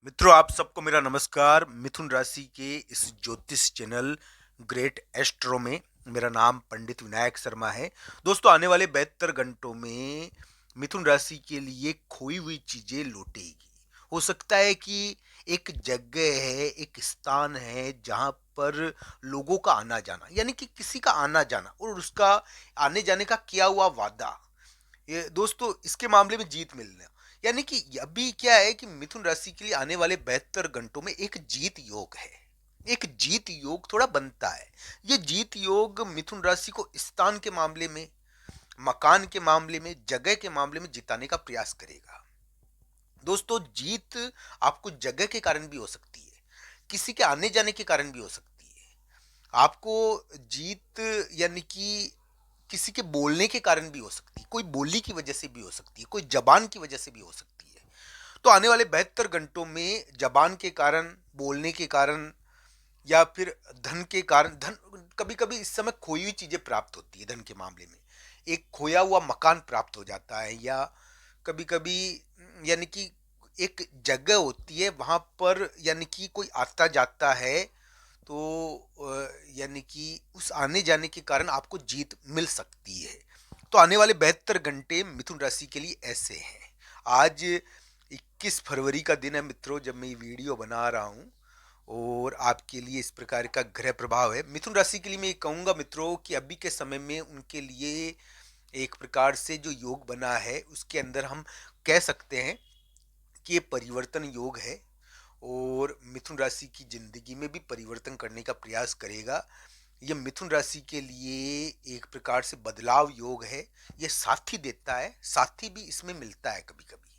मित्रों, आप सबको मेरा नमस्कार। मिथुन राशि के इस ज्योतिष चैनल ग्रेट एस्ट्रो में मेरा नाम पंडित विनायक शर्मा है। दोस्तों, आने वाले 72 घंटों में मिथुन राशि के लिए खोई हुई चीजें लौटेगी। हो सकता है कि एक जगह है, एक स्थान है जहां पर लोगों का आना जाना, यानी कि किसी का आना जाना और उसका आने जाने का किया हुआ वादा, ये दोस्तों इसके मामले में जीत मिलना, यानी कि अभी क्या है कि मिथुन राशि के लिए आने वाले 72 घंटों में एक जीत योग है। एक जीत योग थोड़ा बनता है। ये जीत योग मिथुन राशि को स्थान के मामले में, मकान के मामले में, जगह के मामले में जिताने का प्रयास करेगा। दोस्तों, जीत आपको जगह के कारण भी हो सकती है, किसी के आने जाने के कारण भी हो सकती है। आपको जीत, यानी कि किसी के बोलने के कारण भी हो सकती है, कोई बोली की वजह से भी हो सकती है, कोई जबान की वजह से भी हो सकती है। तो आने वाले 72 घंटों में जबान के कारण, बोलने के कारण, या फिर धन के कारण, धन कभी कभी इस समय खोई हुई चीजें प्राप्त होती है। धन के मामले में एक खोया हुआ मकान प्राप्त हो जाता है, या कभी कभी यानी कि एक जगह होती है वहां पर, यानी कि कोई आता जाता है, तो यानी कि उस आने जाने के कारण आपको जीत मिल सकती है। तो आने वाले 72 घंटे मिथुन राशि के लिए ऐसे हैं। आज 21 फरवरी का दिन है मित्रों, जब मैं ये वीडियो बना रहा हूँ, और आपके लिए इस प्रकार का ग्रह प्रभाव है मिथुन राशि के लिए। मैं ये कहूँगा मित्रों कि अभी के समय में उनके लिए एक प्रकार से जो योग बना है उसके अंदर हम कह सकते हैं कि ये परिवर्तन योग है, और मिथुन राशि की जिंदगी में भी परिवर्तन करने का प्रयास करेगा। ये मिथुन राशि के लिए एक प्रकार से बदलाव योग है। ये साथी देता है, साथी भी इसमें मिलता है कभी कभी,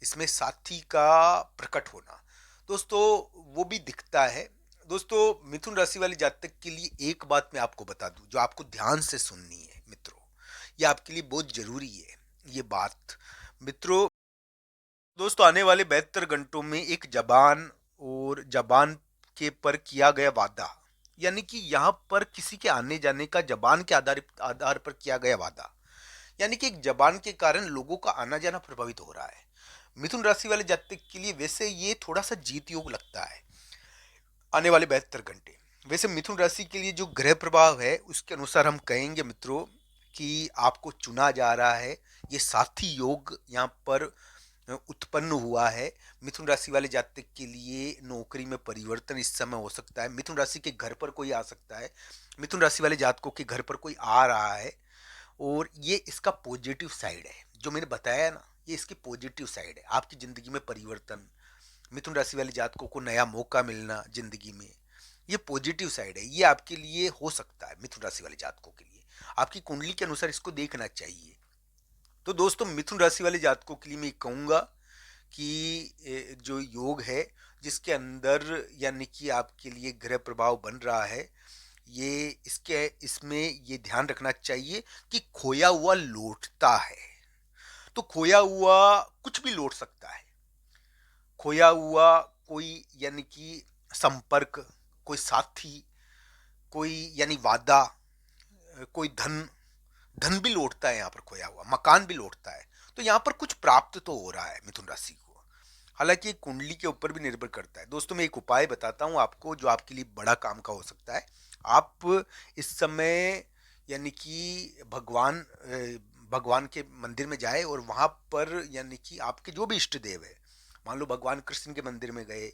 इसमें साथी का प्रकट होना दोस्तों वो भी दिखता है। दोस्तों, मिथुन राशि वाले जातक के लिए एक बात मैं आपको बता दूं जो आपको ध्यान से सुननी है मित्रों, ये आपके लिए बहुत जरूरी है ये बात। मित्रों, दोस्तों आने वाले 72 घंटों में एक जबान और जबान के पर किया गया वादा, यानी कि यहाँ पर किसी के आने जाने का जबान के आधार पर किया गया वादा, यानी कि एक जबान के कारण लोगों का आना जाना प्रभावित हो रहा है। मिथुन राशि वाले जातक के लिए वैसे ये थोड़ा सा जीत योग लगता है आने वाले 72 घंटे। वैसे मिथुन राशि के लिए जो ग्रह प्रभाव है उसके अनुसार हम कहेंगे मित्रों कि आपको चुना जा रहा है। ये साथी योग यहाँ पर उत्पन्न हुआ है। मिथुन राशि वाले जातक के लिए नौकरी में परिवर्तन इस समय हो सकता है। मिथुन राशि के घर पर कोई आ सकता है, मिथुन राशि वाले जातकों के घर पर कोई आ रहा है, और ये इसका पॉजिटिव साइड है जो मैंने बताया ना। ये इसकी पॉजिटिव साइड है, आपकी जिंदगी में परिवर्तन, मिथुन राशि वाले जातकों को नया मौका मिलना जिंदगी में, ये पॉजिटिव साइड है। ये आपके लिए हो सकता है मिथुन राशि वाले जातकों के लिए। आपकी कुंडली के अनुसार इसको देखना चाहिए। तो दोस्तों, मिथुन राशि वाले जातकों के लिए मैं कहूँगा कि जो योग है जिसके अंदर, यानी कि आपके लिए ग्रह प्रभाव बन रहा है, ये इसके इसमें ये ध्यान रखना चाहिए कि खोया हुआ लौटता है। तो खोया हुआ कुछ भी लौट सकता है। खोया हुआ कोई, यानी कि संपर्क, कोई साथी, कोई यानी वादा, कोई धन, धन भी लौटता है यहाँ पर, खोया हुआ मकान भी लौटता है। तो यहाँ पर कुछ प्राप्त तो हो रहा है मिथुन राशि को। हालांकि कुंडली के ऊपर भी निर्भर करता है। दोस्तों, मैं एक उपाय बताता हूँ आपको जो आपके लिए बड़ा काम का हो सकता है। आप इस समय, यानी कि भगवान के मंदिर में जाए और वहां पर, यानी कि आपके जो भी इष्ट देव है, मान लो भगवान कृष्ण के मंदिर में गए,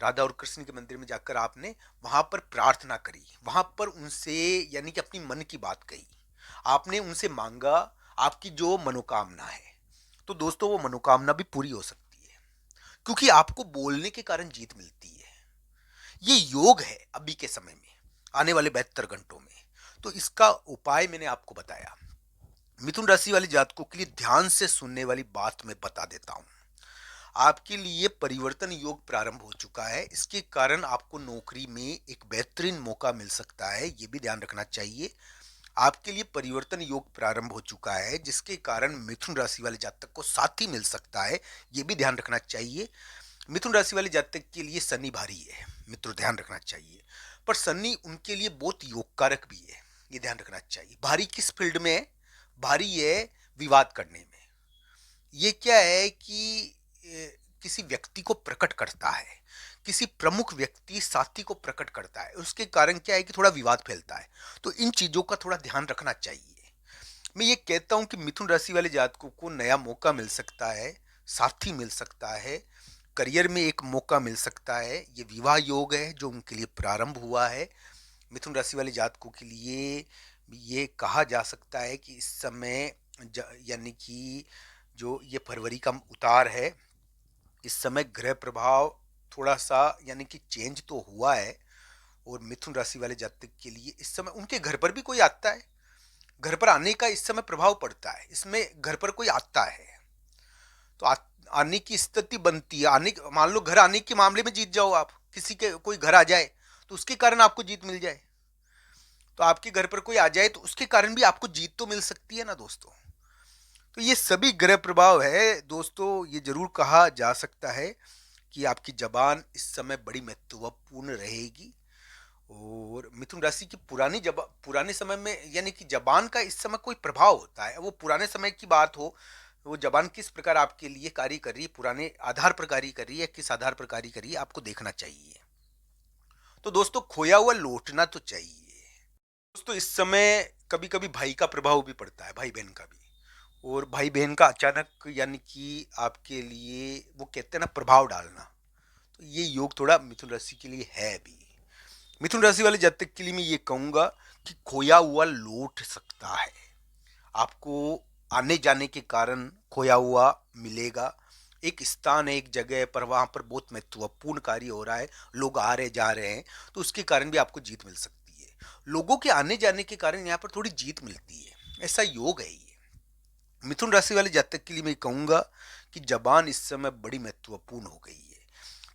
राधा और कृष्ण के मंदिर में जाकर आपने वहां पर प्रार्थना करी, वहां पर उनसे यानी कि अपनी मन की बात कही, आपने उनसे मांगा आपकी जो मनोकामना है, तो दोस्तों वो मनोकामना भी पूरी हो सकती है, क्योंकि आपको बोलने के कारण जीत मिलती है। ये योग है अभी के समय में, आने वाले 72 घंटों में। तो इसका उपाय मैंने आपको बताया। मिथुन राशि वाले जातकों के लिए ध्यान से सुनने वाली बात मैं बता देता हूं। आपके लिए परिवर्तन योग प्रारंभ हो चुका है, इसके कारण आपको नौकरी में एक बेहतरीन मौका मिल सकता है, यह भी ध्यान रखना चाहिए। आपके लिए परिवर्तन योग प्रारंभ हो चुका है जिसके कारण मिथुन राशि वाले जातक को साथी मिल सकता है, यह भी ध्यान रखना चाहिए। मिथुन राशि वाले जातक के लिए शनि भारी है मित्रों, ध्यान रखना चाहिए। पर शनि उनके लिए बहुत योग कारक भी है, ये ध्यान रखना चाहिए। भारी किस फील्ड में है? भारी है विवाद करने में। ये क्या है कि किसी व्यक्ति को प्रकट करता है, किसी प्रमुख व्यक्ति साथी को प्रकट करता है, उसके कारण क्या है कि थोड़ा विवाद फैलता है। तो इन चीजों का थोड़ा ध्यान रखना चाहिए। मैं ये कहता हूं कि मिथुन राशि वाले जातकों को नया मौका मिल सकता है, साथी मिल सकता है, करियर में एक मौका मिल सकता है। ये विवाह योग है जो उनके लिए प्रारंभ हुआ है। मिथुन राशि वाले जातकों के लिए ये कहा जा सकता है कि इस समय यानी कि जो ये फरवरी का उतार है, इस समय ग्रह प्रभाव थोड़ा सा यानी कि चेंज तो हुआ है। और मिथुन राशि वाले जातक के लिए इस समय उनके घर पर भी कोई आता है, घर पर आने का इस समय प्रभाव पड़ता है। इसमें घर पर कोई आता है तो आने की स्थिति बनती है। मान लो घर आने के मामले में जीत जाओ, आप किसी के कोई घर आ जाए तो उसके कारण आपको जीत मिल जाए, तो आपके घर पर कोई आ जाए तो उसके कारण भी आपको जीत तो मिल सकती है ना दोस्तों। तो ये सभी ग्रह प्रभाव है दोस्तों। ये जरूर कहा जा सकता है कि आपकी जबान इस समय बड़ी महत्वपूर्ण रहेगी। और मिथुन राशि की पुराने समय में यानी कि जबान का इस समय कोई प्रभाव होता है, वो पुराने समय की बात हो, वो जबान किस प्रकार आपके लिए कार्य कर रही है, पुराने आधार पर कार्य कर रही है, किस आधार पर कार्य कर रही है, आपको देखना चाहिए। तो दोस्तों खोया हुआ लौटना तो चाहिए। दोस्तों इस समय कभी कभी भाई का प्रभाव भी पड़ता है, भाई बहन का भी। और भाई बहन का अचानक यानी कि आपके लिए वो कहते हैं ना प्रभाव डालना, तो ये योग थोड़ा मिथुन राशि के लिए है भी। मिथुन राशि वाले जातक के लिए मैं ये कहूंगा कि खोया हुआ लौट सकता है, आपको आने जाने के कारण खोया हुआ मिलेगा। एक स्थान है, एक जगह पर, वहां पर बहुत महत्वपूर्ण कार्य हो रहा है, लोग आ रहे जा रहे हैं, तो उसके कारण भी आपको जीत मिल सकती है। लोगों के आने जाने के कारण यहाँ पर थोड़ी जीत मिलती है, ऐसा योग है ये। मिथुन राशि वाले जातक के लिए मैं कहूंगा कि जबान इस समय बड़ी महत्वपूर्ण हो गई है।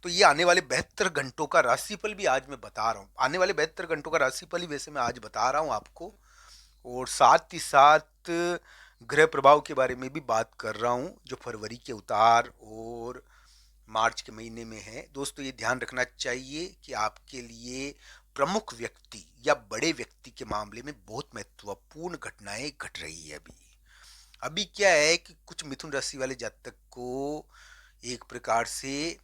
तो ये आने वाले 72 घंटों का राशिफल भी आज मैं बता रहा हूँ, आने वाले 72 घंटों का राशिफल ही वैसे मैं आज बता रहा हूँ आपको। और साथ ही साथ ग्रह प्रभाव के बारे में भी बात कर रहा हूँ जो फरवरी के उतार और मार्च के महीने में है। दोस्तों ये ध्यान रखना चाहिए कि आपके लिए प्रमुख व्यक्ति या बड़े व्यक्ति के मामले में बहुत महत्वपूर्ण घटनाएं घट रही है। अभी अभी क्या है कि कुछ मिथुन राशि वाले जातक को एक प्रकार से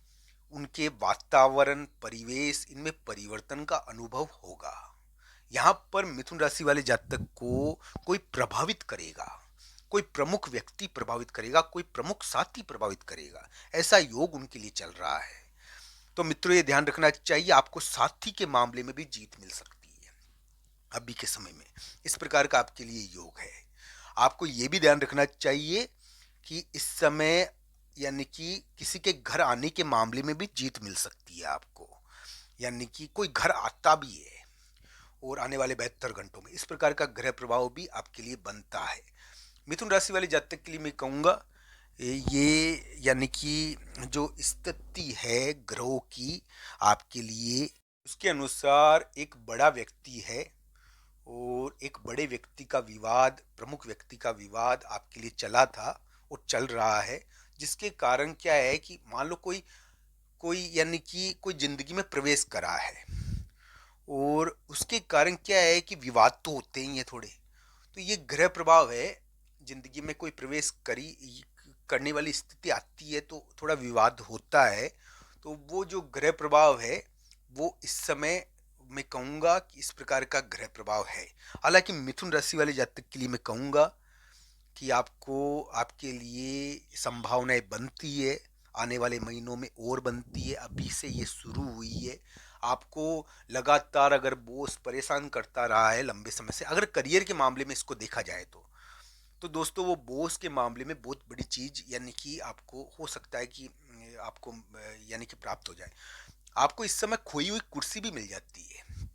उनके वातावरण परिवेश इनमें परिवर्तन का अनुभव होगा। यहाँ पर मिथुन राशि वाले जातक को कोई प्रभावित करेगा, कोई प्रमुख व्यक्ति प्रभावित करेगा, कोई प्रमुख साथी प्रभावित करेगा, ऐसा योग उनके लिए चल रहा है। तो मित्रों ये ध्यान रखना चाहिए, आपको साथी के मामले में भी जीत मिल सकती है अभी के समय में। इस प्रकार का आपके लिए योग है। आपको ये भी ध्यान रखना चाहिए कि इस समय यानी कि किसी के घर आने के मामले में भी जीत मिल सकती है आपको, यानी कि कोई घर आता भी है और आने वाले 72 घंटों में इस प्रकार का ग्रह प्रभाव भी आपके लिए बनता है। मिथुन राशि वाले जातक के लिए मैं कहूँगा ये यानी कि जो स्थिति है ग्रहों की आपके लिए, उसके अनुसार एक बड़ा व्यक्ति है और एक बड़े व्यक्ति का विवाद, प्रमुख व्यक्ति का विवाद आपके लिए चला था और चल रहा है, जिसके कारण क्या है कि मान लो कोई कोई यानी कि कोई जिंदगी में प्रवेश करा है और उसके कारण क्या है कि विवाद तो होते ही हैं थोड़े। तो ये ग्रह प्रभाव है, जिंदगी में कोई प्रवेश करने वाली स्थिति आती है तो थोड़ा विवाद होता है। तो वो जो ग्रह प्रभाव है वो इस समय मैं कहूँगा कि इस प्रकार का ग्रह प्रभाव है। हालांकि मिथुन राशि वाले जातक के लिए मैं कहूँगा कि आपको आपके लिए संभावनाएं बनती है, आने वाले महीनों में और बनती है, अभी से ये शुरू हुई है। आपको लगातार अगर बॉस परेशान करता रहा है लंबे समय से, अगर करियर के मामले में इसको देखा जाए तो दोस्तों वो बॉस के मामले में बहुत बड़ी चीज यानी कि आपको हो सकता है कि आपको यानी कि प्राप्त हो जाए। आपको इस समय खोई हुई कुर्सी भी मिल जाती है,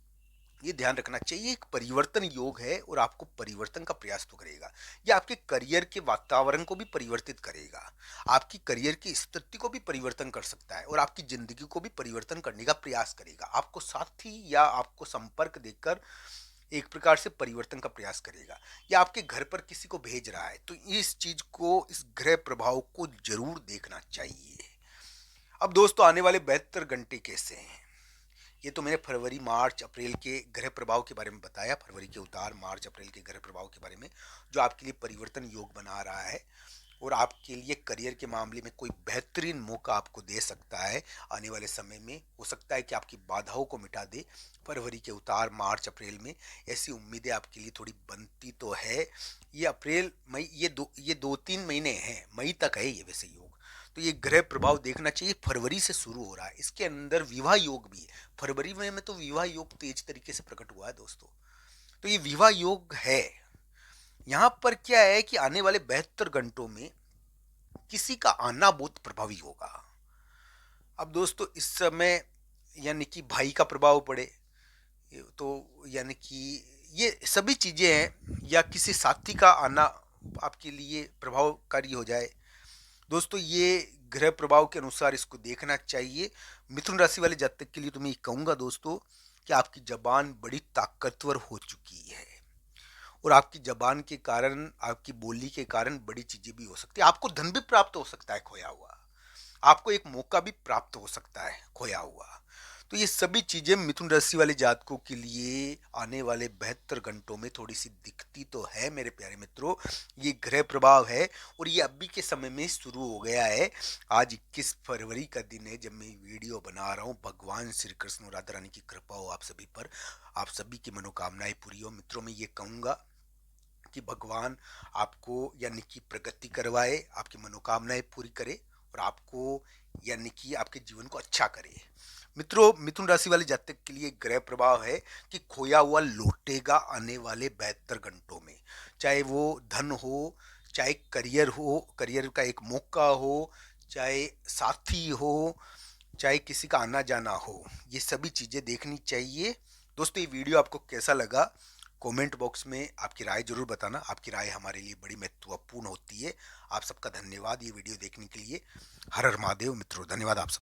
ये ध्यान रखना चाहिए। एक परिवर्तन योग है और आपको परिवर्तन का प्रयास तो करेगा। ये आपके करियर के वातावरण को भी परिवर्तित करेगा, आपकी करियर की स्थिति को भी परिवर्तन कर सकता है और आपकी जिंदगी को भी परिवर्तन करने का प्रयास करेगा। आपको साथी या आपको संपर्क देकर एक प्रकार से परिवर्तन का प्रयास करेगा, या आपके घर पर किसी को भेज रहा है, तो इस चीज को, इस ग्रह प्रभाव को जरूर देखना चाहिए। अब दोस्तों आने वाले 72 घंटे कैसे हैं, ये तो मैंने फरवरी मार्च अप्रैल के ग्रह प्रभाव के बारे में बताया, फरवरी के उतार मार्च अप्रैल के ग्रह प्रभाव के बारे में जो आपके लिए परिवर्तन योग बना रहा है। और आपके लिए करियर के मामले में कोई बेहतरीन मौका आपको दे सकता है आने वाले समय में। हो सकता है कि आपकी बाधाओं को मिटा दे फरवरी के उतार, मार्च अप्रैल में ऐसी उम्मीदें आपके लिए थोड़ी बनती तो है। ये अप्रैल मई, ये दो तीन महीने हैं, मई तक है ये वैसे योग। तो ये ग्रह प्रभाव देखना चाहिए, फरवरी से शुरू हो रहा है। इसके अंदर विवाह योग भी है, फरवरी में तो विवाह योग तेज तरीके से प्रकट हुआ है दोस्तों। तो ये विवाह योग है। यहाँ पर क्या है कि आने वाले 72 घंटों में किसी का आना बहुत प्रभावी होगा। अब दोस्तों इस समय यानी कि भाई का प्रभाव पड़े, तो यानी कि ये सभी चीजें हैं, या किसी साथी का आना आपके लिए प्रभावकारी हो जाए। दोस्तों ये ग्रह प्रभाव के अनुसार इसको देखना चाहिए। मिथुन राशि वाले जातक के लिए तो मैं ये कहूंगा दोस्तों कि आपकी जबान बड़ी ताकतवर हो चुकी है, और आपकी जबान के कारण, आपकी बोली के कारण बड़ी चीजें भी हो सकती है। आपको धन भी प्राप्त हो सकता है खोया हुआ, आपको एक मौका भी प्राप्त हो सकता है खोया हुआ। तो ये सभी चीजें मिथुन राशि वाले जातकों के लिए आने वाले 72 घंटों में थोड़ी सी दिखती तो है मेरे प्यारे मित्रों। ये ग्रह प्रभाव है और ये अभी के समय में शुरू हो गया है। आज 21 फरवरी का दिन है जब मैं वीडियो बना रहा हूँ। भगवान श्री कृष्ण और राधा रानी की कृपा हो आप सभी पर, आप सभी की मनोकामनाएं पूरी हो। मित्रों मैं ये कहूँगा कि भगवान आपको यानी कि प्रगति करवाए, आपकी मनोकामनाएं पूरी करे और आपको यानी कि आपके जीवन को अच्छा करे। मित्रों मिथुन राशि वाले जातक के लिए ग्रह प्रभाव है कि खोया हुआ लौटेगा आने वाले 72 घंटों में। चाहे वो धन हो, चाहे करियर हो, करियर का एक मौका हो, चाहे साथी हो, चाहे किसी का आना जाना हो, ये सभी चीजें देखनी चाहिए। दोस्तों ये वीडियो आपको कैसा लगा कमेंट बॉक्स में आपकी राय जरूर बताना। आपकी राय हमारे लिए बड़ी महत्वपूर्ण होती है। आप सबका धन्यवाद ये वीडियो देखने के लिए। हर हर महादेव मित्रों, धन्यवाद आप सब।